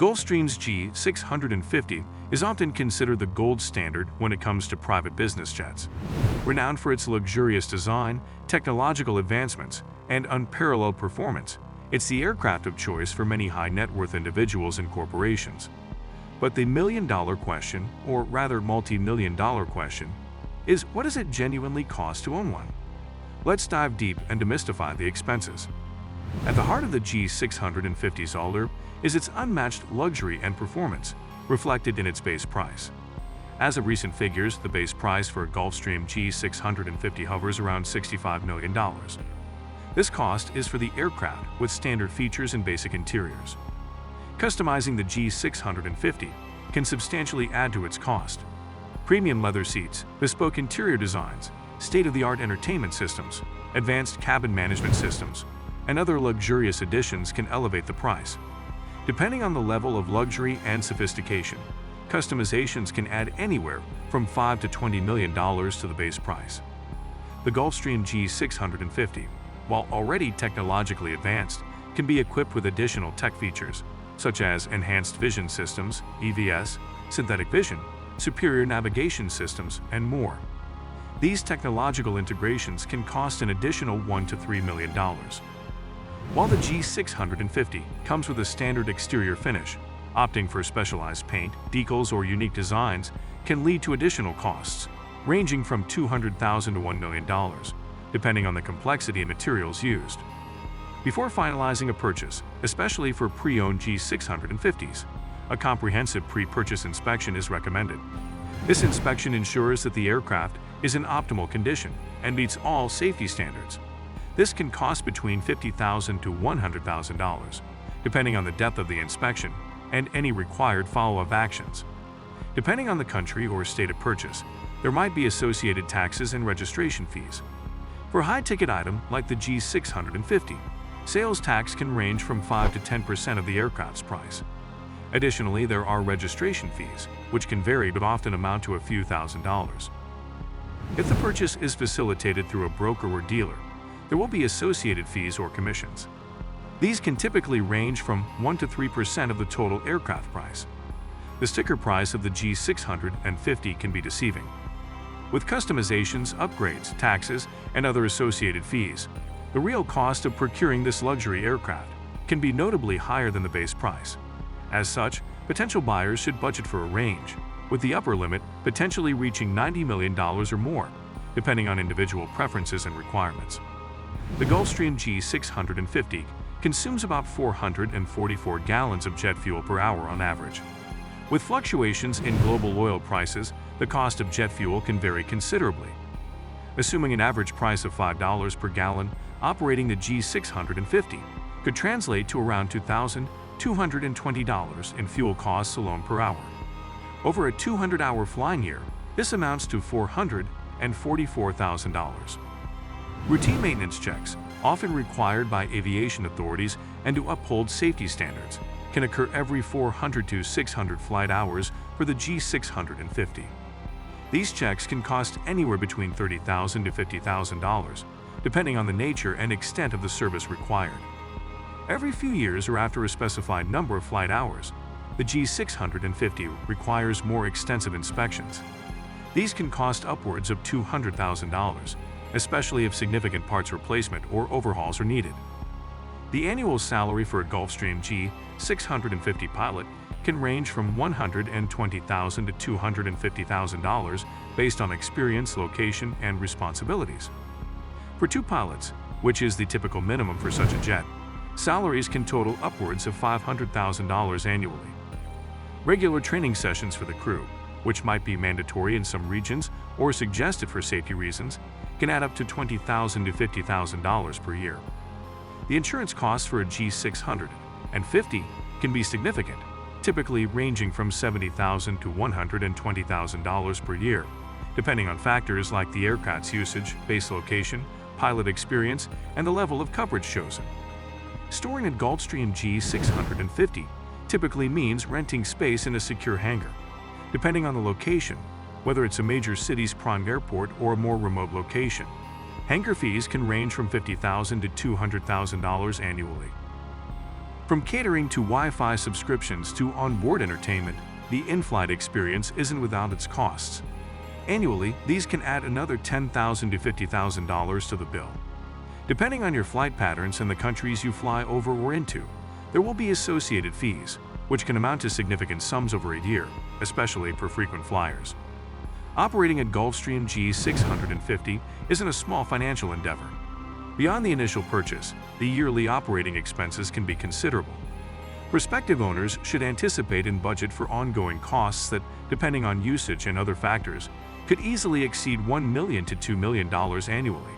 Gulfstream's G650 is often considered the gold standard when it comes to private business jets. Renowned for its luxurious design, technological advancements, and unparalleled performance, it's the aircraft of choice for many high-net-worth individuals and corporations. But the million-dollar question, or rather multi-million-dollar question, is what does it genuinely cost to own one? Let's dive deep and demystify the expenses. At the heart of the G650's allure is its unmatched luxury and performance, reflected in its base price. As of recent figures, the base price for a Gulfstream G650 hovers around $65 million. This cost is for the aircraft with standard features and basic interiors. Customizing the G650 can substantially add to its cost. Premium leather seats, bespoke interior designs, state-of-the-art entertainment systems, advanced cabin management systems, and other luxurious additions can elevate the price. Depending on the level of luxury and sophistication, customizations can add anywhere from $5 to $20 million to the base price. The Gulfstream G650, while already technologically advanced, can be equipped with additional tech features, such as enhanced vision systems, EVS, synthetic vision, superior navigation systems, and more. These technological integrations can cost an additional $1 to $3 million. While the G650 comes with a standard exterior finish, opting for specialized paint, decals, or unique designs can lead to additional costs, ranging from $200,000 to $1 million, depending on the complexity and materials used. Before finalizing a purchase, especially for pre-owned G650s, a comprehensive pre-purchase inspection is recommended. This inspection ensures that the aircraft is in optimal condition and meets all safety standards. This can cost between $50,000 to $100,000, depending on the depth of the inspection and any required follow-up actions. Depending on the country or state of purchase, there might be associated taxes and registration fees. For a high-ticket item like the G650, sales tax can range from 5 to 10% of the aircraft's price. Additionally, there are registration fees, which can vary but often amount to a few $1,000s. If the purchase is facilitated through a broker or dealer, there will be associated fees or commissions. These can typically range from 1 to 3% of the total aircraft price. The sticker price of the G650 can be deceiving. With customizations, upgrades, taxes, and other associated fees, the real cost of procuring this luxury aircraft can be notably higher than the base price. As such, potential buyers should budget for a range, with the upper limit potentially reaching $90 million or more, depending on individual preferences and requirements. The Gulfstream G650 consumes about 444 gallons of jet fuel per hour on average. With fluctuations in global oil prices, the cost of jet fuel can vary considerably. Assuming an average price of $5 per gallon, operating the G650 could translate to around $2,220 in fuel costs alone per hour. Over a 200-hour flying year, this amounts to $444,000. Routine maintenance checks, often required by aviation authorities and to uphold safety standards, can occur every 400 to 600 flight hours for the G650. These checks can cost anywhere between $30,000 to $50,000, depending on the nature and extent of the service required. Every few years or after a specified number of flight hours, the G650 requires more extensive inspections. These can cost upwards of $200,000, especially if significant parts replacement or overhauls are needed. The annual salary for a Gulfstream G650 pilot can range from $120,000 to $250,000 based on experience, location, and responsibilities. For two pilots, which is the typical minimum for such a jet, salaries can total upwards of $500,000 annually. Regular training sessions for the crew, which might be mandatory in some regions or suggested for safety reasons, can add up to $20,000 to $50,000 per year. The insurance costs for a G650 can be significant, typically ranging from $70,000 to $120,000 per year, depending on factors like the aircraft's usage, base location, pilot experience, and the level of coverage chosen. Storing a Gulfstream G650 typically means renting space in a secure hangar. Depending on the location, whether it's a major city's prime airport or a more remote location, hangar fees can range from $50,000 to $200,000 annually. From catering to Wi-Fi subscriptions to onboard entertainment, the in-flight experience isn't without its costs. Annually, these can add another $10,000 to $50,000 to the bill. Depending on your flight patterns and the countries you fly over or into, there will be associated fees, which can amount to significant sums over a year, especially for frequent flyers. Operating a Gulfstream G650 isn't a small financial endeavor. Beyond the initial purchase, the yearly operating expenses can be considerable. Prospective owners should anticipate and budget for ongoing costs that, depending on usage and other factors, could easily exceed $1 million to $2 million annually.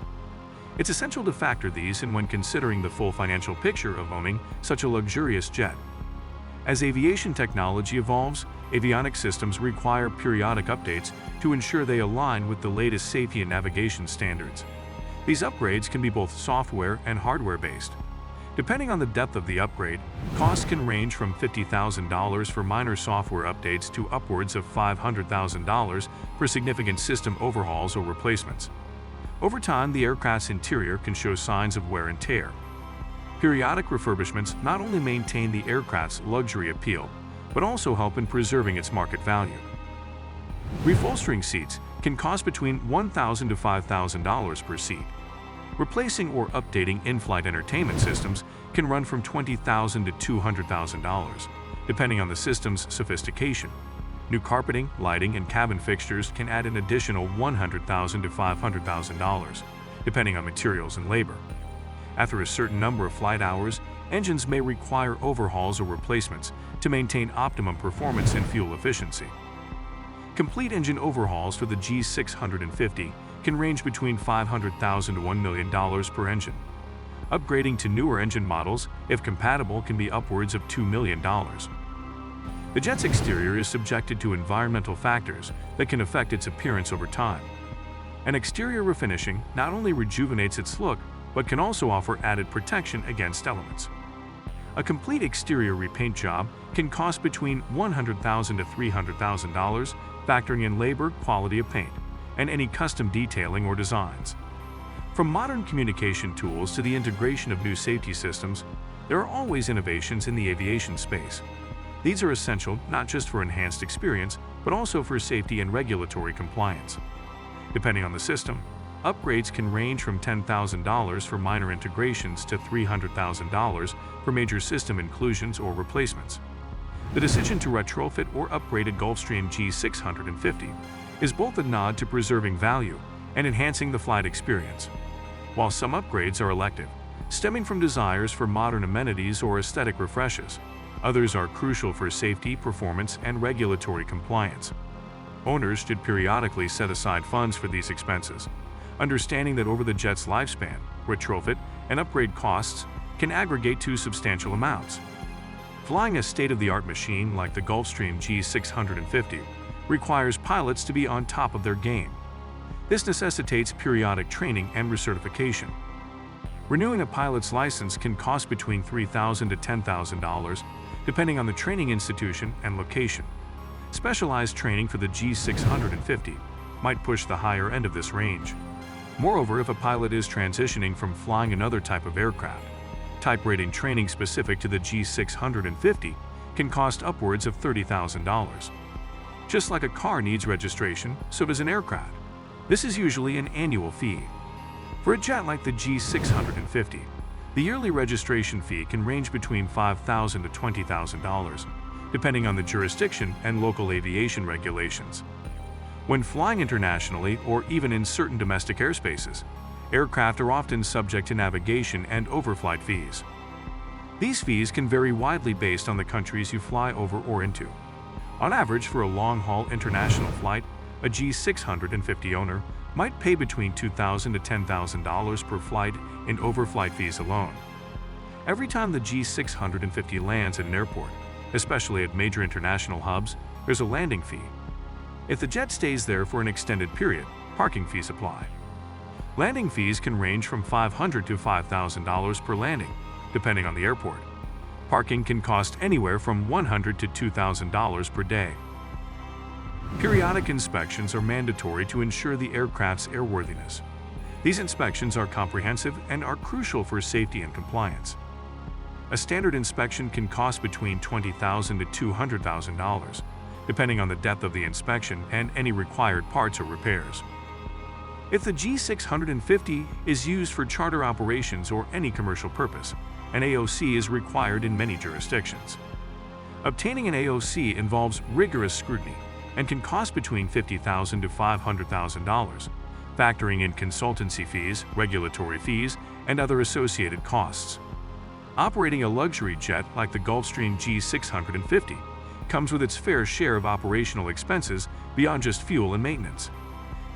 It's essential to factor these in when considering the full financial picture of owning such a luxurious jet. As aviation technology evolves, avionics systems require periodic updates to ensure they align with the latest safety and navigation standards. These upgrades can be both software and hardware-based. Depending on the depth of the upgrade, costs can range from $50,000 for minor software updates to upwards of $500,000 for significant system overhauls or replacements. Over time, the aircraft's interior can show signs of wear and tear. Periodic refurbishments not only maintain the aircraft's luxury appeal, but also help in preserving its market value. Reupholstering seats can cost between $1,000 to $5,000 per seat. Replacing or updating in-flight entertainment systems can run from $20,000 to $200,000, depending on the system's sophistication. New carpeting, lighting, and cabin fixtures can add an additional $100,000 to $500,000, depending on materials and labor. After a certain number of flight hours, engines may require overhauls or replacements to maintain optimum performance and fuel efficiency. Complete engine overhauls for the G650 can range between $500,000 to $1 million per engine. Upgrading to newer engine models, if compatible, can be upwards of $2 million. The jet's exterior is subjected to environmental factors that can affect its appearance over time. An exterior refinishing not only rejuvenates its look, but can also offer added protection against elements. A complete exterior repaint job can cost between $100,000 to $300,000, factoring in labor, quality of paint, and any custom detailing or designs. From modern communication tools to the integration of new safety systems, there are always innovations in the aviation space. These are essential not just for enhanced experience, but also for safety and regulatory compliance. Depending on the system, upgrades can range from $10,000 for minor integrations to $300,000 for major system inclusions or replacements. The decision to retrofit or upgrade a Gulfstream G650 is both a nod to preserving value and enhancing the flight experience. While some upgrades are elective, stemming from desires for modern amenities or aesthetic refreshes, others are crucial for safety, performance, and regulatory compliance. Owners should periodically set aside funds for these expenses, understanding that over the jet's lifespan, retrofit and upgrade costs can aggregate to substantial amounts. Flying a state-of-the-art machine like the Gulfstream G650 requires pilots to be on top of their game. This necessitates periodic training and recertification. Renewing a pilot's license can cost between $3,000 to $10,000, depending on the training institution and location. Specialized training for the G650 might push the higher end of this range. Moreover, if a pilot is transitioning from flying another type of aircraft, type rating training specific to the G650 can cost upwards of $30,000. Just like a car needs registration, so does an aircraft. This is usually an annual fee. For a jet like the G650, the yearly registration fee can range between $5,000 to $20,000, depending on the jurisdiction and local aviation regulations. When flying internationally or even in certain domestic airspaces, aircraft are often subject to navigation and overflight fees. These fees can vary widely based on the countries you fly over or into. On average, for a long-haul international flight, a G650 owner might pay between $2,000 to $10,000 per flight in overflight fees alone. Every time the G650 lands at an airport, especially at major international hubs, there's a landing fee. If the jet stays there for an extended period, parking fees apply. Landing fees can range from $500 to $5,000 per landing, depending on the airport. Parking can cost anywhere from $100 to $2,000 per day. Periodic inspections are mandatory to ensure the aircraft's airworthiness. These inspections are comprehensive and are crucial for safety and compliance. A standard inspection can cost between $20,000 to $200,000, depending on the depth of the inspection and any required parts or repairs. If the G650 is used for charter operations or any commercial purpose, an AOC is required in many jurisdictions. Obtaining an AOC involves rigorous scrutiny and can cost between $50,000 to $500,000, factoring in consultancy fees, regulatory fees, and other associated costs. Operating a luxury jet like the Gulfstream G650 comes with its fair share of operational expenses beyond just fuel and maintenance.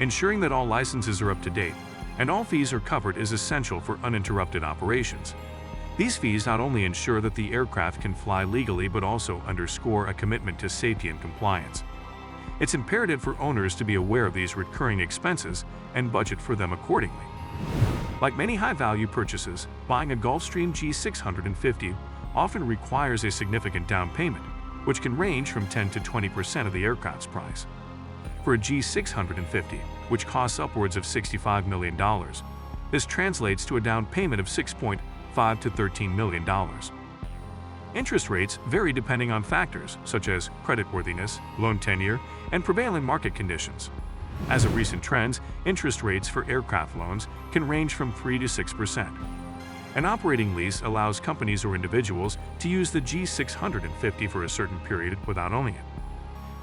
Ensuring that all licenses are up to date and all fees are covered is essential for uninterrupted operations. These fees not only ensure that the aircraft can fly legally but also underscore a commitment to safety and compliance. It's imperative for owners to be aware of these recurring expenses and budget for them accordingly. Like many high-value purchases, buying a Gulfstream G650 often requires a significant down payment, which can range from 10 to 20% of the aircraft's price. For a G650, which costs upwards of $65 million, this translates to a down payment of $6.5 to $13 million. Interest rates vary depending on factors such as creditworthiness, loan tenure, and prevailing market conditions. As of recent trends, interest rates for aircraft loans can range from 3 to 6%. An operating lease allows companies or individuals to use the G650 for a certain period without owning it.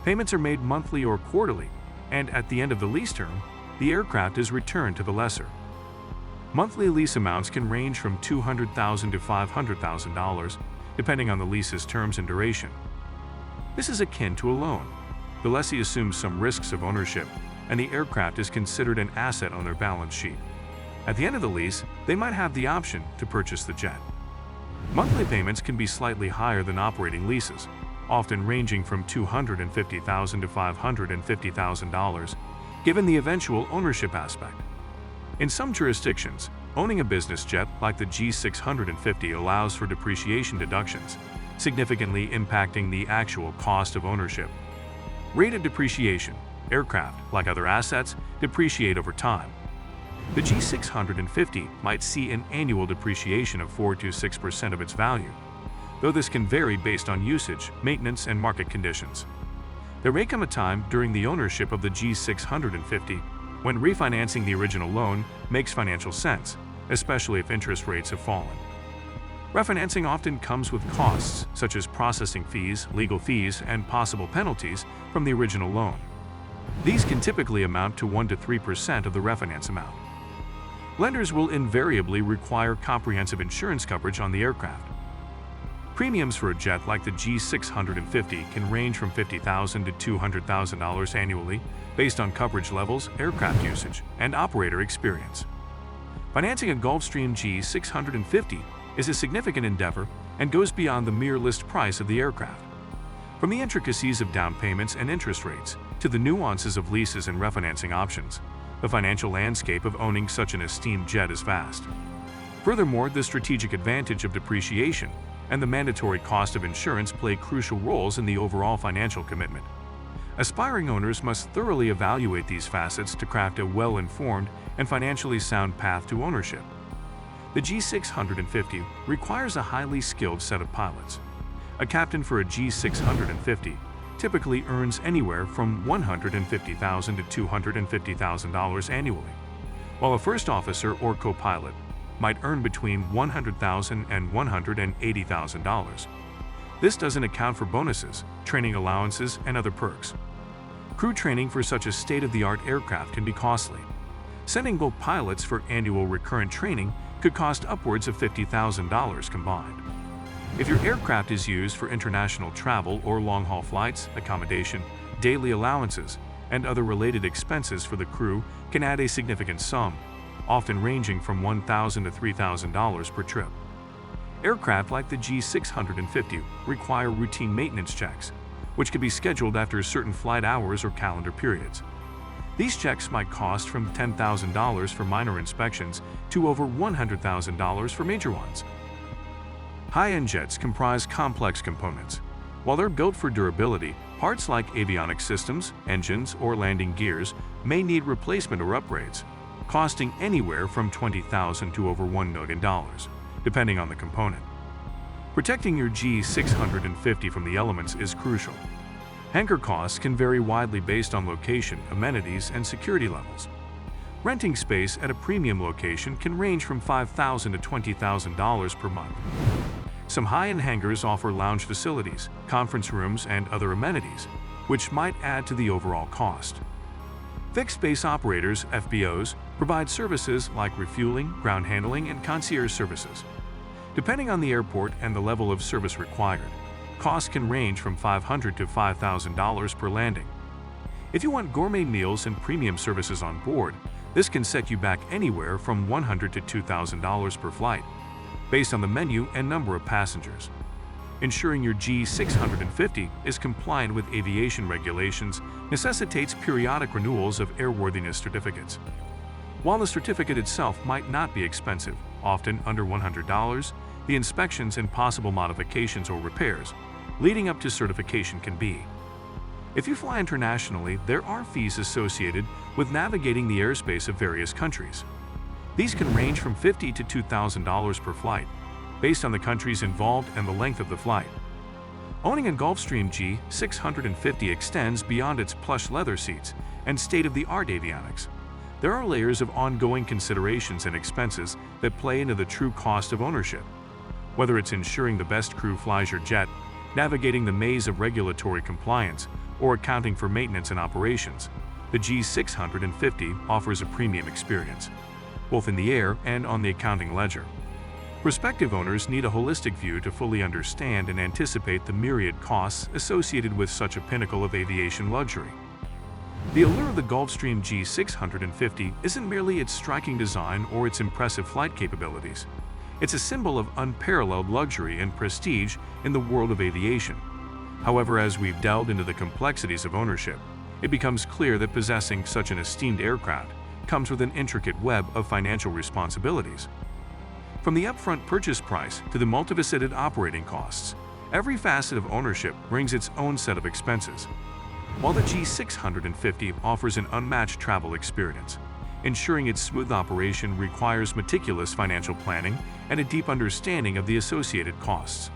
Payments are made monthly or quarterly, and at the end of the lease term, the aircraft is returned to the lessor. Monthly lease amounts can range from $200,000 to $500,000, depending on the lease's terms and duration. This is akin to a loan. The lessee assumes some risks of ownership, and the aircraft is considered an asset on their balance sheet. At the end of the lease, they might have the option to purchase the jet. Monthly payments can be slightly higher than operating leases, often ranging from $250,000 to $550,000, given the eventual ownership aspect. In some jurisdictions, owning a business jet like the G650 allows for depreciation deductions, significantly impacting the actual cost of ownership. Rate of depreciation: aircraft, like other assets, depreciate over time. The G650 might see an annual depreciation of 4 to 6% of its value, though this can vary based on usage, maintenance, and market conditions. There may come a time during the ownership of the G650 when refinancing the original loan makes financial sense, especially if interest rates have fallen. Refinancing often comes with costs such as processing fees, legal fees, and possible penalties from the original loan. These can typically amount to 1 to 3% of the refinance amount. Lenders will invariably require comprehensive insurance coverage on the aircraft. Premiums for a jet like the G650 can range from $50,000 to $200,000 annually based on coverage levels, aircraft usage, and operator experience. Financing a Gulfstream G650 is a significant endeavor and goes beyond the mere list price of the aircraft. From the intricacies of down payments and interest rates to the nuances of leases and refinancing options, the financial landscape of owning such an esteemed jet is vast. Furthermore, the strategic advantage of depreciation and the mandatory cost of insurance play crucial roles in the overall financial commitment. Aspiring owners must thoroughly evaluate these facets to craft a well-informed and financially sound path to ownership. The G650 requires a highly skilled set of pilots. A captain for a G650 typically earns anywhere from $150,000 to $250,000 annually, while a first officer or co-pilot might earn between $100,000 and $180,000. This doesn't account for bonuses, training allowances, and other perks. Crew training for such a state-of-the-art aircraft can be costly. Sending both pilots for annual recurrent training could cost upwards of $50,000 combined. If your aircraft is used for international travel or long-haul flights, accommodation, daily allowances, and other related expenses for the crew can add a significant sum, often ranging from $1,000 to $3,000 per trip. Aircraft like the G650 require routine maintenance checks, which can be scheduled after certain flight hours or calendar periods. These checks might cost from $10,000 for minor inspections to over $100,000 for major ones. High-end jets comprise complex components. While they're built for durability, parts like avionics systems, engines, or landing gears may need replacement or upgrades, costing anywhere from $20,000 to over $1 million, depending on the component. Protecting your G650 from the elements is crucial. Hangar costs can vary widely based on location, amenities, and security levels. Renting space at a premium location can range from $5,000 to $20,000 per month. Some high-end hangars offer lounge facilities, conference rooms, and other amenities, which might add to the overall cost. Fixed base operators, FBOs, provide services like refueling, ground handling, and concierge services. Depending on the airport and the level of service required, costs can range from $500 to $5,000 per landing. If you want gourmet meals and premium services on board, this can set you back anywhere from $100 to $2,000 per flight, based on the menu and number of passengers. Ensuring your G650 is compliant with aviation regulations necessitates periodic renewals of airworthiness certificates. While the certificate itself might not be expensive, often under $100, the inspections and possible modifications or repairs leading up to certification can be. If you fly internationally, there are fees associated with navigating the airspace of various countries. These can range from $50 to $2,000 per flight, based on the countries involved and the length of the flight. Owning a Gulfstream G650 extends beyond its plush leather seats and state-of-the-art avionics. There are layers of ongoing considerations and expenses that play into the true cost of ownership. Whether it's ensuring the best crew flies your jet, navigating the maze of regulatory compliance, or accounting for maintenance and operations, the G650 offers a premium experience, both in the air and on the accounting ledger. Prospective owners need a holistic view to fully understand and anticipate the myriad costs associated with such a pinnacle of aviation luxury. The allure of the Gulfstream G650 isn't merely its striking design or its impressive flight capabilities. It's a symbol of unparalleled luxury and prestige in the world of aviation. However, as we've delved into the complexities of ownership, it becomes clear that possessing such an esteemed aircraft comes with an intricate web of financial responsibilities. From the upfront purchase price to the multifaceted operating costs, every facet of ownership brings its own set of expenses. While the G650 offers an unmatched travel experience, ensuring its smooth operation requires meticulous financial planning and a deep understanding of the associated costs.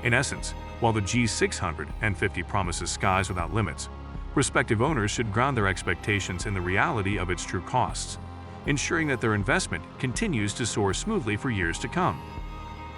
In essence, while the G650 promises skies without limits, prospective owners should ground their expectations in the reality of its true costs, ensuring that their investment continues to soar smoothly for years to come.